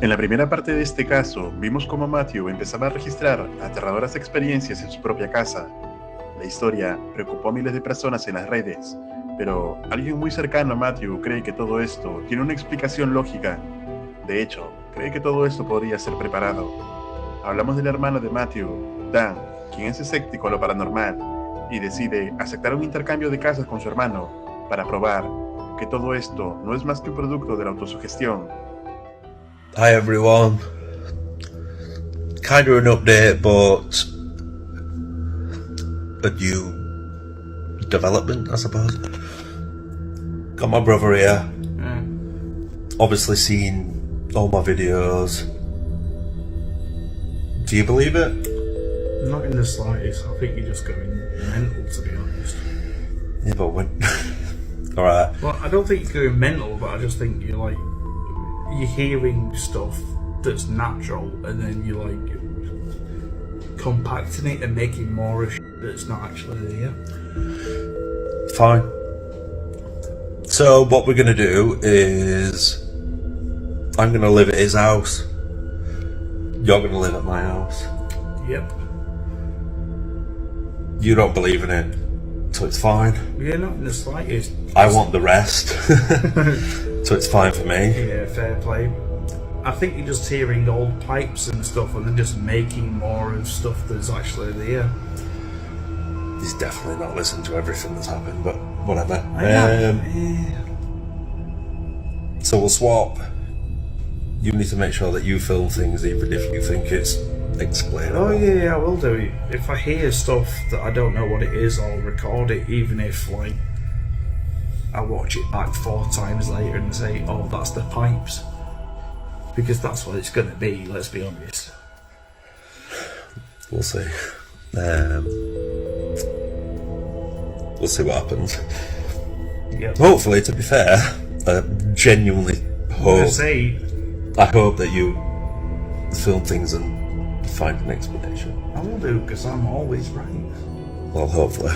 En la primera parte de este caso, vimos cómo Matthew empezaba a registrar aterradoras experiencias en su propia casa. La historia preocupó a miles de personas en las redes, pero alguien muy cercano a Matthew cree que todo esto tiene una explicación lógica. De hecho, cree que todo esto podría ser preparado. Hablamos del hermano de Matthew, Dan, quien es escéptico a lo paranormal y decide aceptar un intercambio de casas con su hermano para probar que todo esto no es más que un producto de la autosugestión. Hi everyone. Kind of an update, but a new development, I suppose. Got my brother here. Obviously seen all my videos. Do you believe it? Not in the slightest. I think you're just going mental, to be honest. Yeah, but when... Alright. Well, I don't think you're going mental, but I just think you're hearing stuff that's natural, and then you're compacting it and making more of shit that's not actually there. Fine. So what we're gonna do is I'm gonna live at his house. You're gonna live at my house. Yep. You don't believe in it, so it's fine. Yeah, not in the slightest. I want the rest, so it's fine for me. Yeah, fair play. I think you're just hearing old pipes and stuff, and then just making more of stuff that's actually there. He's definitely not listened to everything that's happened, but whatever. So we'll swap. You need to make sure that you film things even if you think it's explainable. Oh yeah, I will do it. If I hear stuff that I don't know what it is, I'll record it, even if I watch it back 4 times later and say, oh, that's the pipes. Because that's what it's gonna be, let's be honest. We'll see. We'll see what happens. Yep. Hopefully, to be fair, I genuinely hope. I hope that you film things and find an explanation. I will do, because I'm always right. Well, hopefully.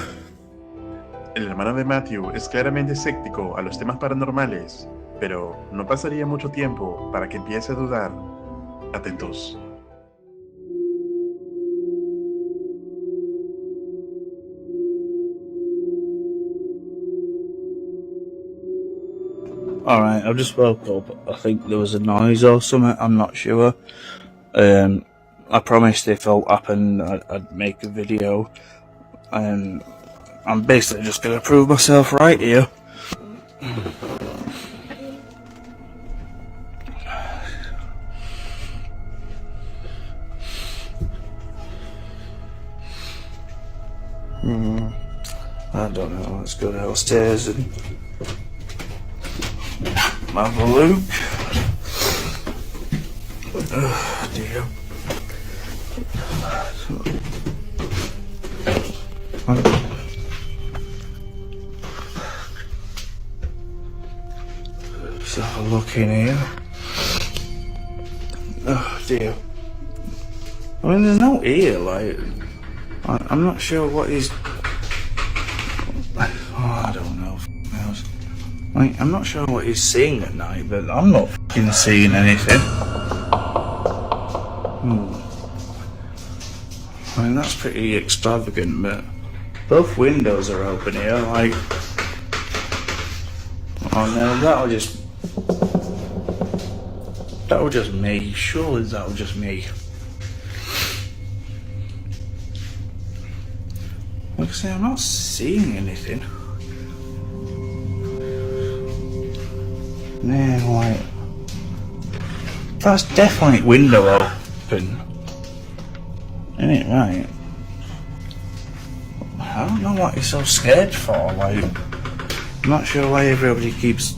El hermano de Matthew es claramente escéptico a los temas paranormales, pero no pasaría mucho tiempo para que empiece a dudar. Atentos. Alright, I've just woke up. I think there was a noise or something, I'm not sure. I promised if it happened, I'd make a video. I'm basically just gonna prove myself right here. I don't know, let's go downstairs and have a look. Oh dear. Let's have a look in here. Oh dear. I mean, there's no here, I'm not sure what he's... Oh, I don't know. I'm not sure what he's seeing at night, but I'm not fucking seeing anything. I mean, that's pretty extravagant, but both windows are open here, Oh no, that'll just me. Surely that'll just me. Like I say, I'm not seeing anything. Man, that's definitely window open. Isn't it right? I don't know what he's so scared for, I'm not sure why everybody keeps...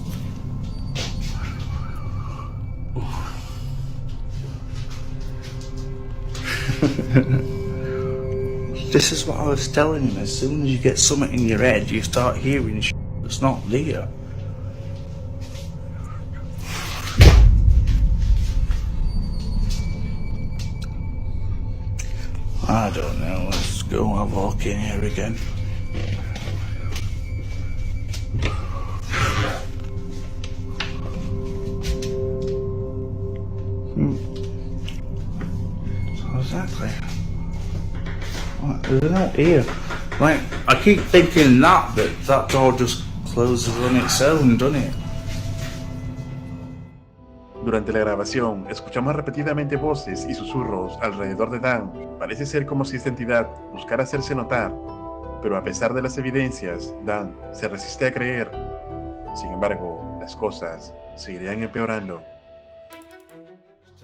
This is what I was telling him, as soon as you get something in your head, you start hearing shit that's not there. I don't know, let's go have a walk in here again. What, there's no ear. Like, I keep thinking that door just closes on its own, doesn't it? Durante la grabación, escuchamos repetidamente voces y susurros alrededor de Dan. Parece ser como si esta entidad buscara hacerse notar, pero a pesar de las evidencias, Dan se resiste a creer. Sin embargo, las cosas seguirían empeorando.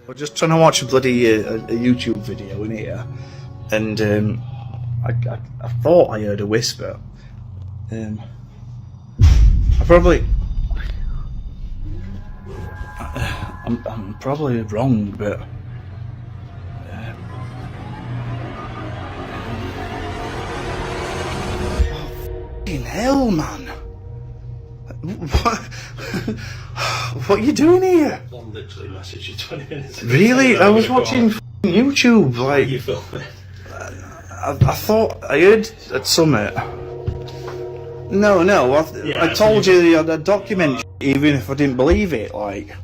I was just trying to watch a bloody a YouTube video in here, and I thought I heard a whisper. I probably, I'm probably wrong, but fucking hell, man! What are you doing here? I'm literally messaged you 20 minutes ago. Really? I was watching YouTube, like. You filming? I thought I heard at Summit. No, I told you you had a document, even if I didn't believe it. Like,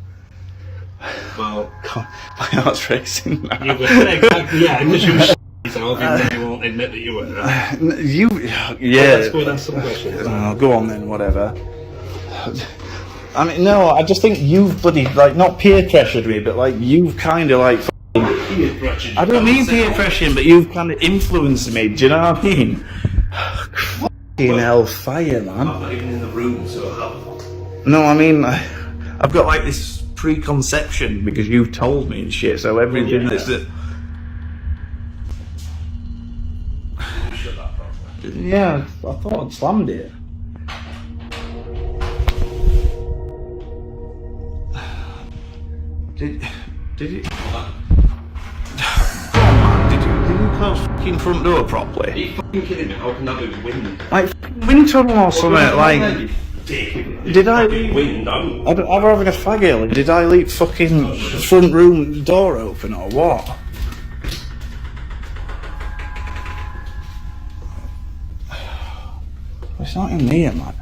Well, God, my heart's racing now. you were exactly, yeah, because you were yourself, even though you won't admit that you were. Yeah. Let's go and ask some questions. Go on then, whatever. I mean, no, I just think you've bloody, like, not peer pressured me, but like, you've kind of like. I don't mean peer pressuring, but you've kind of influenced me. Do you know what I mean? Fucking hellfire, man. I'm not even in the room, so how? No, I mean, I've got like this preconception because you've told me and shit. So everything that's Shut that properly. yeah, I thought I'd slammed it. Did you? Did you close fucking front door Are properly? you fucking kidding me? How can that be wind? Like wind tunnel or something? Like, did I? Wind, no. I'm having a fag ale. Did I leave fucking front room door open or what? It's not in here, man.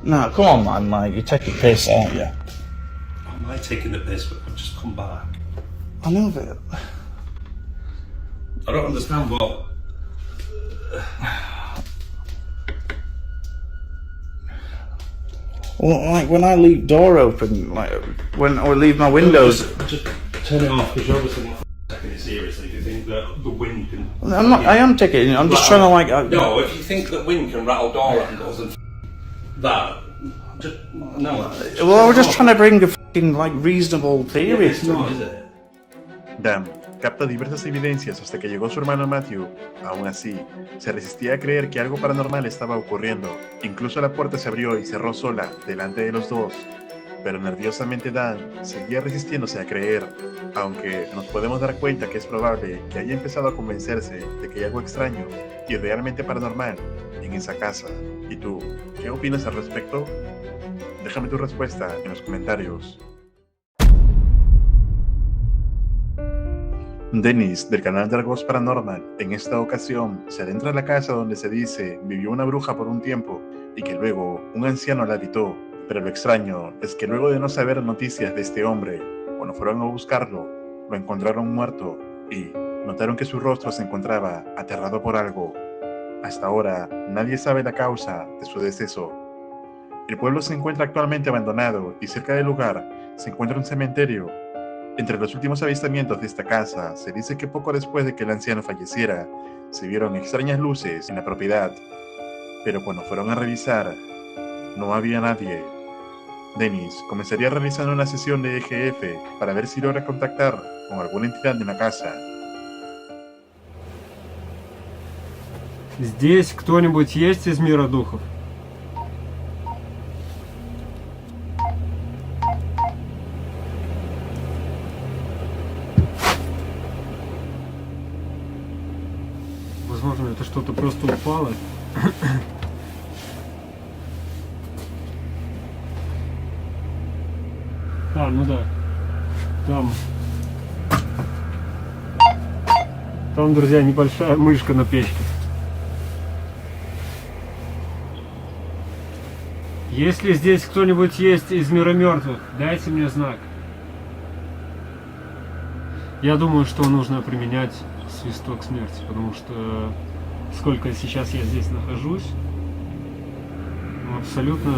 No, come on, man. Like, you're taking piss, aren't you? Am I taking the piss? But I've just come back. I know that. I don't understand what. Well, like when I leave door open, like when I leave my windows. Just turn it off because you're obviously not taking it seriously. If you think that the wind can. I'm not. I am taking it. I'm just trying to like. No, if you think that wind can rattle door handles and that, just no. Well, I was just trying to bring a fucking like reasonable theory. It's not, is it? Dan capta diversas evidencias hasta que llegó su hermano Matthew. Aún así, se resistía a creer que algo paranormal estaba ocurriendo. Incluso la puerta se abrió y cerró sola delante de los dos. Pero nerviosamente Dan seguía resistiéndose a creer, aunque nos podemos dar cuenta que es probable que haya empezado a convencerse de que hay algo extraño y realmente paranormal en esa casa. ¿Y tú, qué opinas al respecto? Déjame tu respuesta en los comentarios. Dennis, del canal Dragos Paranormal, en esta ocasión se adentra a la casa donde se dice vivió una bruja por un tiempo y que luego un anciano la habitó. Pero lo extraño es que luego de no saber noticias de este hombre, cuando fueron a buscarlo, lo encontraron muerto y notaron que su rostro se encontraba aterrado por algo. Hasta ahora, nadie sabe la causa de su deceso. El pueblo se encuentra actualmente abandonado y cerca del lugar se encuentra un cementerio. Entre los últimos avistamientos de esta casa, se dice que poco después de que el anciano falleciera, se vieron extrañas luces en la propiedad. Pero cuando fueron a revisar, no había nadie. Dennis comenzaría realizando una sesión de EGF para ver si logra contactar con alguna entidad de la casa. Здесь кто-нибудь есть из мира духов? Возможно, это что-то просто упало. А, ну да. Там, друзья, небольшая мышка на печке. Если здесь кто-нибудь есть из мира мертвых, дайте мне знак. Я думаю, что нужно применять свисток смерти, потому что сколько сейчас я здесь нахожусь, абсолютно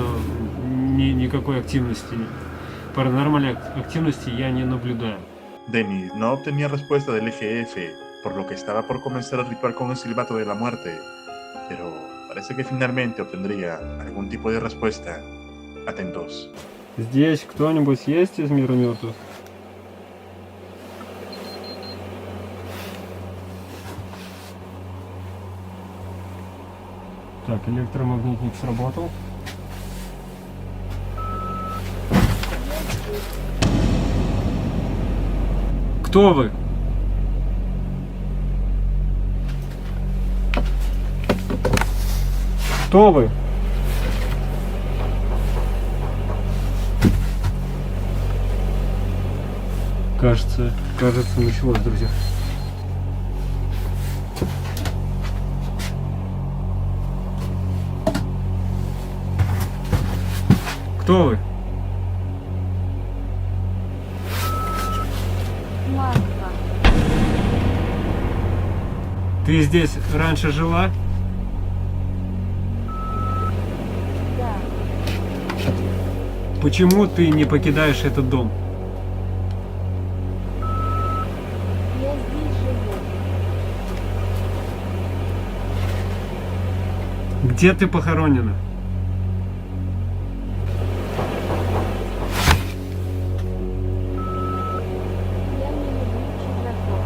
никакой активности, паранормальной активности я не наблюдаю. Dennis no obtenía respuesta del EGF, por lo que estaba por comenzar el ritual con el silbato de la muerte, pero parece que finalmente obtendría algún tipo de respuesta. Atentos. Здесь кто-нибудь есть из мира мертвых? Так, электромагнитник сработал. Кто вы? Кто вы? Кажется, началось, друзья. Кто вы? Марфа. Ты здесь раньше жила? Да. Почему ты не покидаешь этот дом? Я здесь живу. Где ты похоронена? Я не люблю чужаков.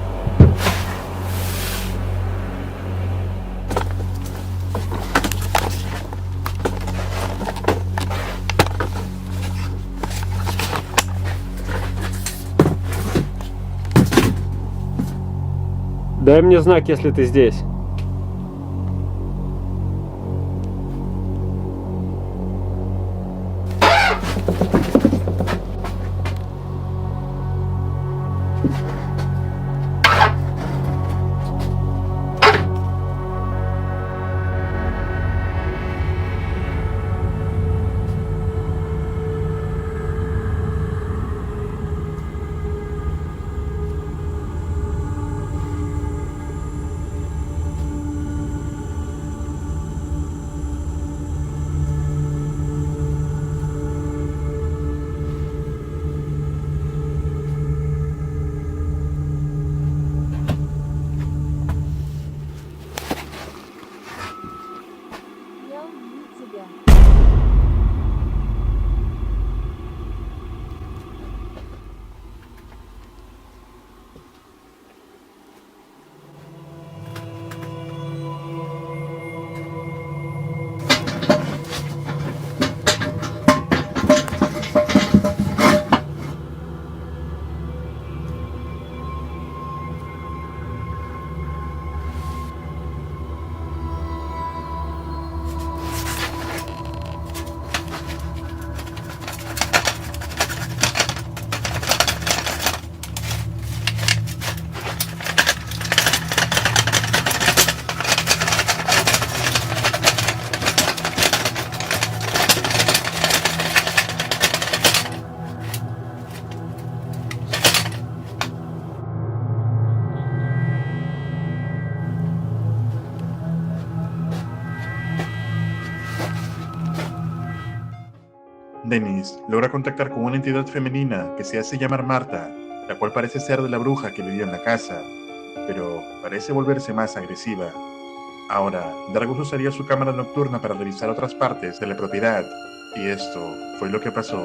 Дай мне знак, если ты здесь. Я убью тебя. Dennis logra contactar con una entidad femenina que se hace llamar Marta, la cual parece ser de la bruja que vivía en la casa, pero parece volverse más agresiva. Ahora, Dargus usaría su cámara nocturna para revisar otras partes de la propiedad, y esto fue lo que pasó.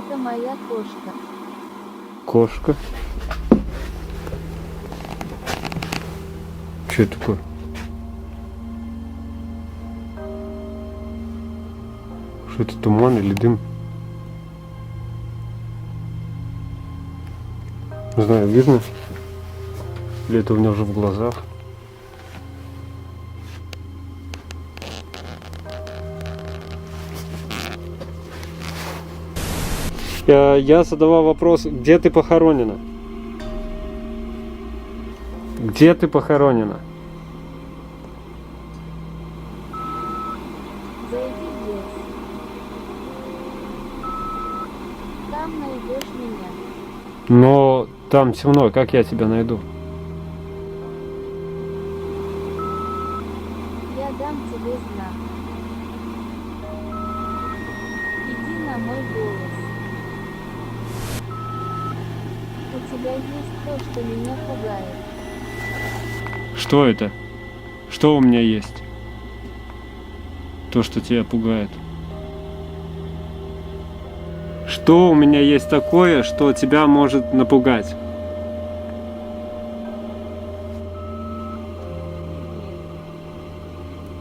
Это моя кошка. Кошка. Что это такое? Что это, туман или дым? Не знаю, видно? Или это у меня уже в глазах? Я задавал вопрос, где ты похоронена? Где ты похоронена? Зайди в лес. Там найдешь меня. Но там темно, как я тебя найду? Я дам тебе знак. Иди на мой голос. У тебя есть то, что меня пугает. Что это? Что у меня есть? То, что тебя пугает. Что у меня есть такое, что тебя может напугать?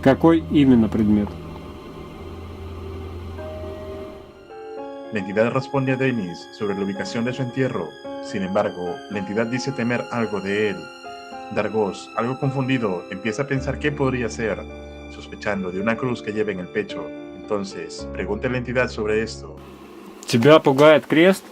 Какой именно предмет? La entidad responde a Dennis sobre la ubicación de su entierro. Sin embargo, la entidad dice temer algo de él. Dargos, algo confundido, empieza a pensar qué podría ser, sospechando de una cruz que lleva en el pecho. Entonces, pregunta a la entidad sobre esto. Тебя пугает крест?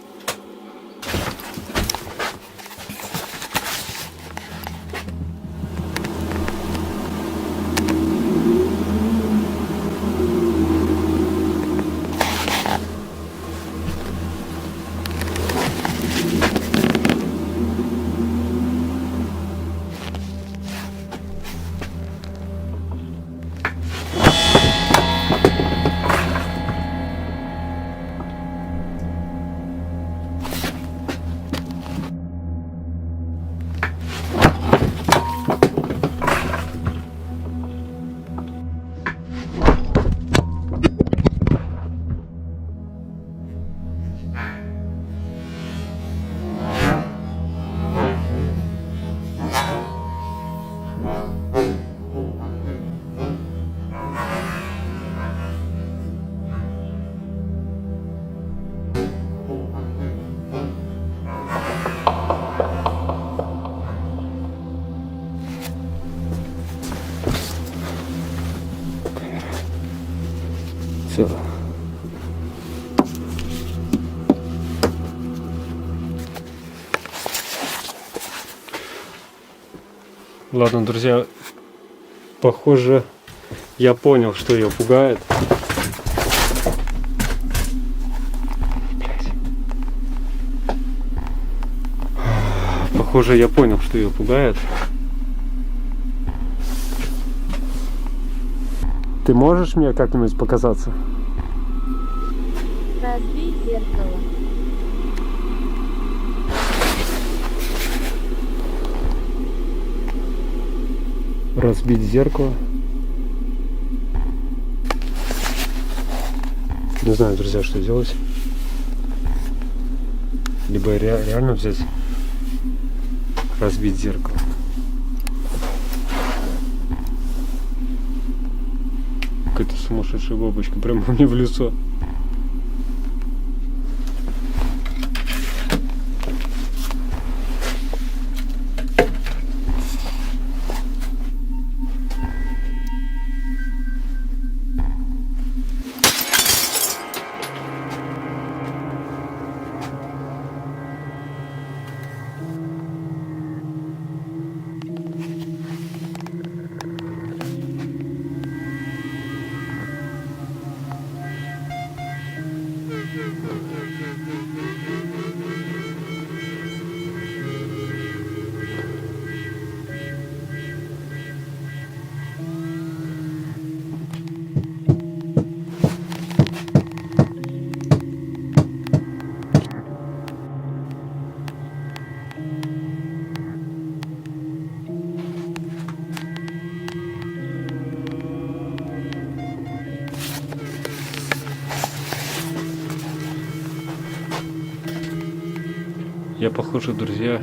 Все. Ладно, друзья, похоже, я понял, что ее пугает. Похоже, я понял, что ее пугает. Ты можешь мне как-нибудь показаться? Разбей зеркало. Разбить зеркало. Не знаю, друзья, что делать. Либо реально взять, разбить зеркало. Какая-то сумасшедшая бабочка прямо мне в лицо. Я, похоже, друзья,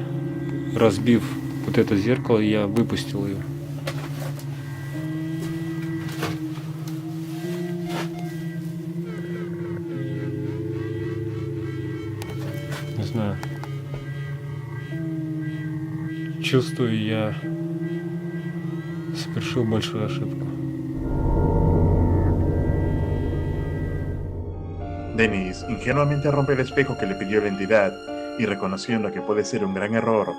разбив вот это зеркало, я выпустил ее. Не знаю. Чувствую, я совершил большую ошибку. Dennis ingenuamente rompe el espejo que le pidió la entidad y reconociendo que puede ser un gran error,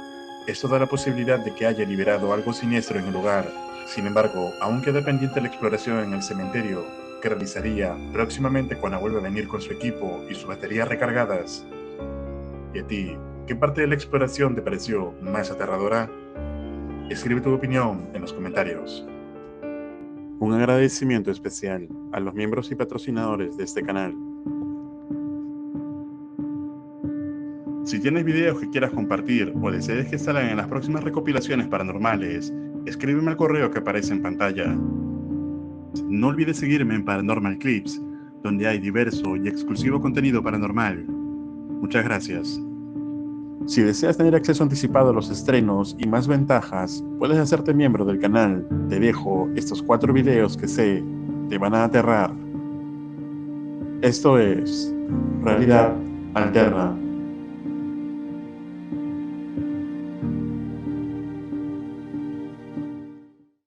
esto da la posibilidad de que haya liberado algo siniestro en el lugar. Sin embargo, aún queda pendiente la exploración en el cementerio, que realizaría próximamente cuando vuelva a venir con su equipo y sus baterías recargadas. ¿Y a ti, qué parte de la exploración te pareció más aterradora? Escribe tu opinión en los comentarios. Un agradecimiento especial a los miembros y patrocinadores de este canal. Si tienes videos que quieras compartir o desees que salgan en las próximas recopilaciones paranormales, escríbeme al correo que aparece en pantalla. No olvides seguirme en Paranormal Clips, donde hay diverso y exclusivo contenido paranormal. Muchas gracias. Si deseas tener acceso anticipado a los estrenos y más ventajas, puedes hacerte miembro del canal. Te dejo estos 4 videos que sé te van a aterrar. Esto es Realidad Alterna.